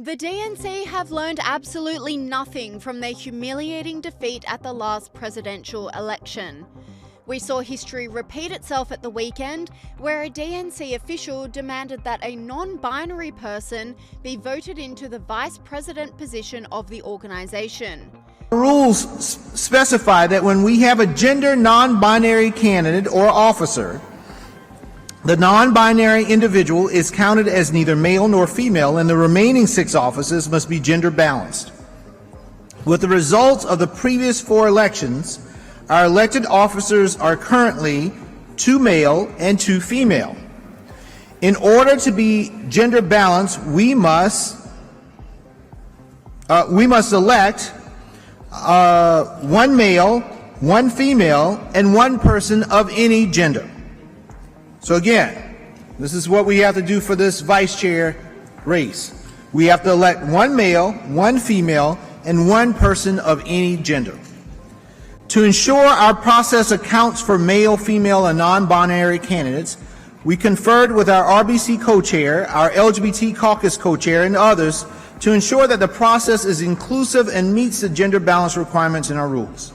The DNC have learned absolutely nothing from their humiliating defeat at the last presidential election. We saw history repeat itself at the weekend, where a DNC official demanded that a non-binary person be voted into the vice president position of the organization. Rules specify that when we have a gender non-binary candidate or officer, the non-binary individual is counted as neither male nor female, and the remaining 6 offices must be gender balanced. With the results of the previous 4 elections, our elected officers are currently 2 male and 2 female. In order to be gender balanced, we must elect 1 male, 1 female, and 1 person of any gender. So again, this is what we have to do for this vice chair race. We have to elect 1 male, 1 female, and 1 person of any gender. To ensure our process accounts for male, female, and non-binary candidates, we conferred with our RBC co-chair, our LGBT caucus co-chair, and others to ensure that the process is inclusive and meets the gender balance requirements in our rules.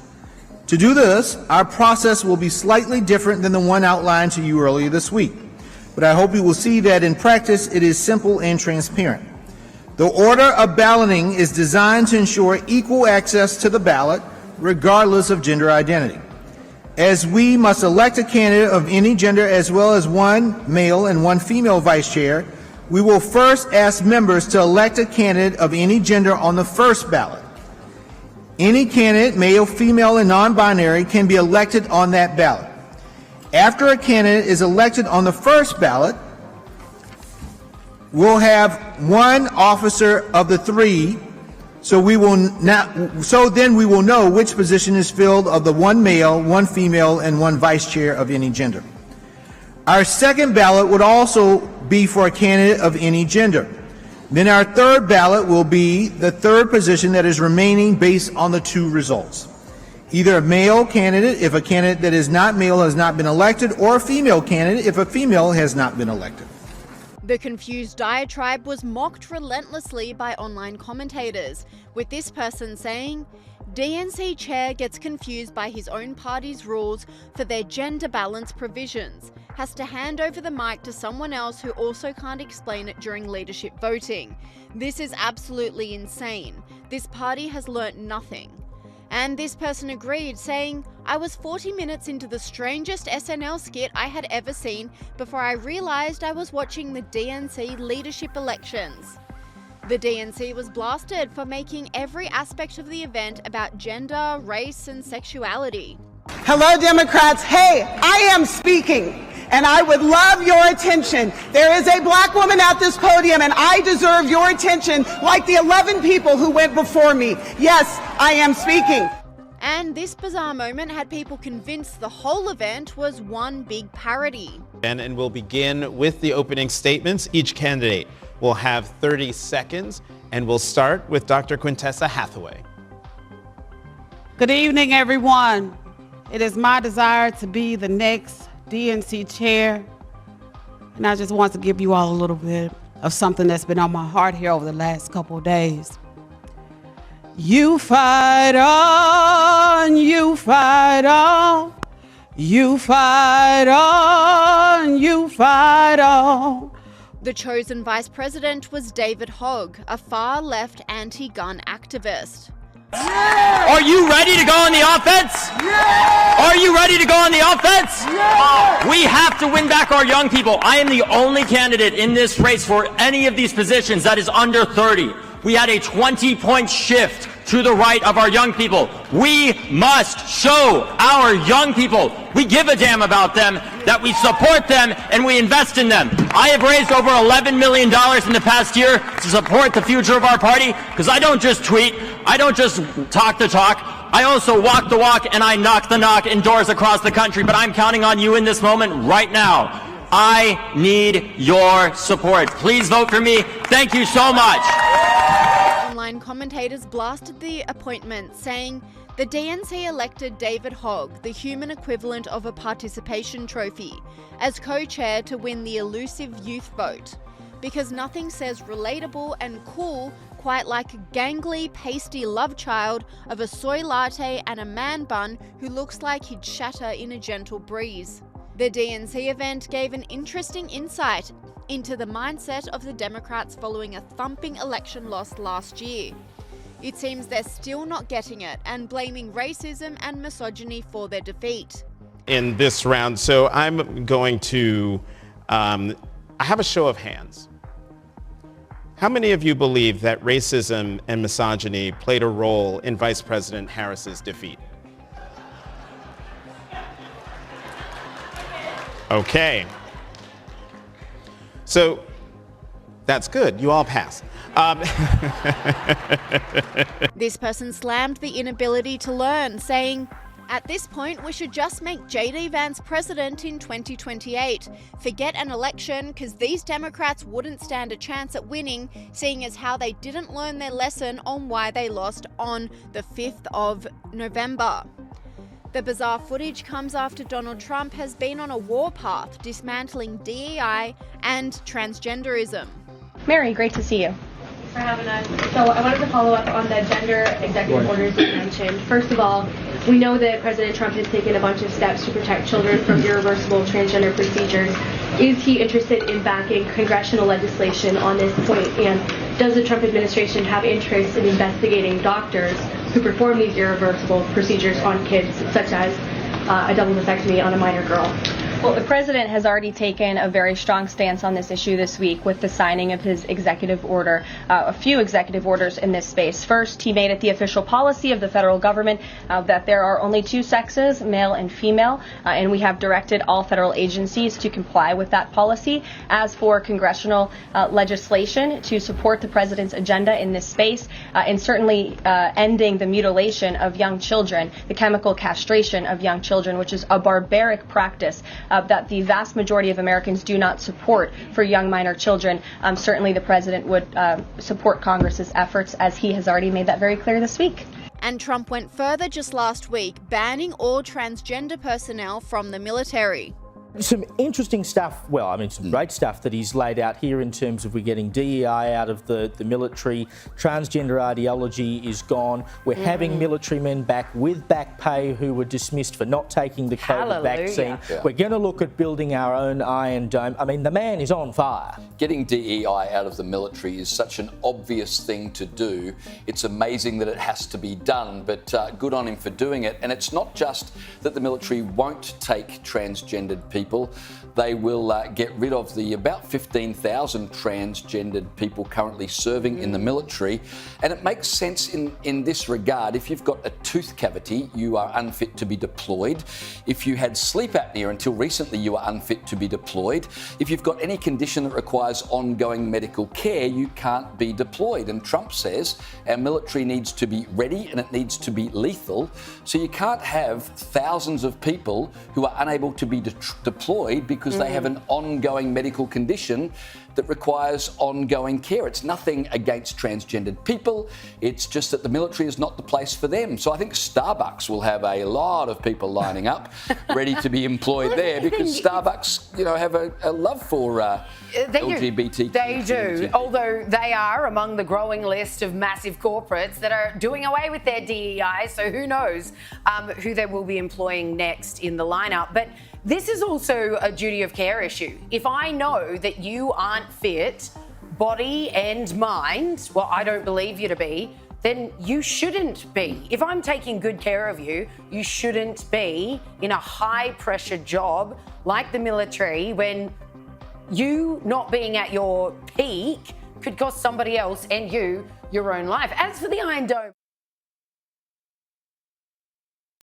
To do this, our process will be slightly different than the one outlined to you earlier this week, but I hope you will see that in practice it is simple and transparent. The order of balloting is designed to ensure equal access to the ballot, regardless of gender identity. As we must elect a candidate of any gender as well as 1 male and 1 female vice chair, we will first ask members to elect a candidate of any gender on the first ballot. Any candidate, male, female, and non-binary, can be elected on that ballot. After a candidate is elected on the first ballot, we'll have 1 officer of the 3, so then we will know which position is filled of the 1 male, 1 female, and 1 vice chair of any gender. Our second ballot would also be for a candidate of any gender. Then our third ballot will be the third position that is remaining based on the 2 results. Either a male candidate if a candidate that is not male has not been elected, or a female candidate if a female has not been elected. The confused diatribe was mocked relentlessly by online commentators, with this person saying, DNC chair gets confused by his own party's rules for their gender balance provisions, has to hand over the mic to someone else who also can't explain it during leadership voting. This is absolutely insane. This party has learnt nothing. And this person agreed, saying, I was 40 minutes into the strangest SNL skit I had ever seen before I realized I was watching the DNC leadership elections. The DNC was blasted for making every aspect of the event about gender, race, and sexuality. Hello, Democrats. Hey, I am speaking, and I would love your attention. There is a black woman at this podium, and I deserve your attention like the 11 people who went before me. Yes, I am speaking. And this bizarre moment had people convinced the whole event was one big parody. And we'll begin with the opening statements. Each candidate will have 30 seconds, and we'll start with Dr. Quintessa Hathaway. Good evening, everyone. It is my desire to be the next DNC chair, and I just want to give you all a little bit of something that's been on my heart here over the last couple of days. You fight on, you fight on, you fight on, you fight on. The chosen vice president was David Hogg, a far-left anti-gun activist. Yeah! Are you ready to go on the offense? Yeah! Are you ready to go on the offense? Yeah! We have to win back our young people. I am the only candidate in this race for any of these positions that is under 30. We had a 20-point shift to the right of our young people. We must show our young people we give a damn about them, that we support them, and we invest in them. I have raised over $11 million in the past year to support the future of our party, because I don't just tweet, I don't just talk the talk, I also walk the walk and I knock the knock in doors across the country, but I'm counting on you in this moment right now. I need your support. Please vote for me. Thank you so much. Online commentators blasted the appointment, saying the DNC elected David Hogg, the human equivalent of a participation trophy, as co-chair to win the elusive youth vote. because nothing says relatable and cool quite like a gangly, pasty love child of a soy latte and a man bun who looks like he'd shatter in a gentle breeze. The DNC event gave an interesting insight into the mindset of the Democrats following a thumping election loss last year. It seems they're still not getting it and blaming racism and misogyny for their defeat. In this round, so I'm going to, I have a show of hands. How many of you believe that racism and misogyny played a role in Vice President Harris's defeat? Okay. So that's good. You all passed. This person slammed the inability to learn, saying, "At this point, we should just make J.D. Vance president in 2028. Forget an election, because these Democrats wouldn't stand a chance at winning, seeing as how they didn't learn their lesson on why they lost on the 5th of November. The bizarre footage comes after Donald Trump has been on a warpath, dismantling DEI and transgenderism. Mary, great to see you. For having us. So I wanted to follow up on the gender executive orders you mentioned. First of all, we know that President Trump has taken a bunch of steps to protect children from irreversible transgender procedures. Is he interested in backing congressional legislation on this point? And does the Trump administration have interest in investigating doctors who perform these irreversible procedures on kids, such as a double mastectomy on a minor girl? Well, the president has already taken a very strong stance on this issue this week with the signing of his executive order, a few executive orders in this space. First, he made it the official policy of the federal government that there are only two sexes, male and female, and we have directed all federal agencies to comply with that policy. As for congressional legislation to support the president's agenda in this space, and certainly ending the mutilation of young children, the chemical castration of young children, which is a barbaric practice that the vast majority of Americans do not support for young minor children. Certainly the president would support Congress's efforts, as he has already made that very clear this week. And Trump went further just last week, banning all transgender personnel from the military. Some interesting stuff, well, I mean, some great stuff that he's laid out here in terms of we're getting DEI out of the military, transgender ideology is gone, we're having military men back with back pay who were dismissed for not taking the COVID vaccine. Yeah. We're going to look at building our own Iron Dome. I mean, the man is on fire. Getting DEI out of the military is such an obvious thing to do. It's amazing that it has to be done, but good on him for doing it. And it's not just that the military won't take transgendered people. They will get rid of the about 15,000 transgendered people currently serving in the military. And it makes sense in this regard. If you've got a tooth cavity, you are unfit to be deployed. If you had sleep apnea until recently, you are unfit to be deployed. If you've got any condition that requires ongoing medical care, you can't be deployed. And Trump says our military needs to be ready and it needs to be lethal. So you can't have thousands of people who are unable to be deployed because they have an ongoing medical condition that requires ongoing care. It's nothing against transgendered people. It's just that the military is not the place for them. So I think Starbucks will have a lot of people lining up ready to be employed there, because Starbucks, you know, have a love for LGBT. They do, although they are among the growing list of massive corporates that are doing away with their DEI. So who knows who they will be employing next in the lineup. But this is also a duty of care issue. If I know that you aren't fit, body and mind, well, I don't believe you to be, then you shouldn't be. If I'm taking good care of you, you shouldn't be in a high-pressure job like the military, when you not being at your peak could cost somebody else and you your own life. As for the Iron Dome,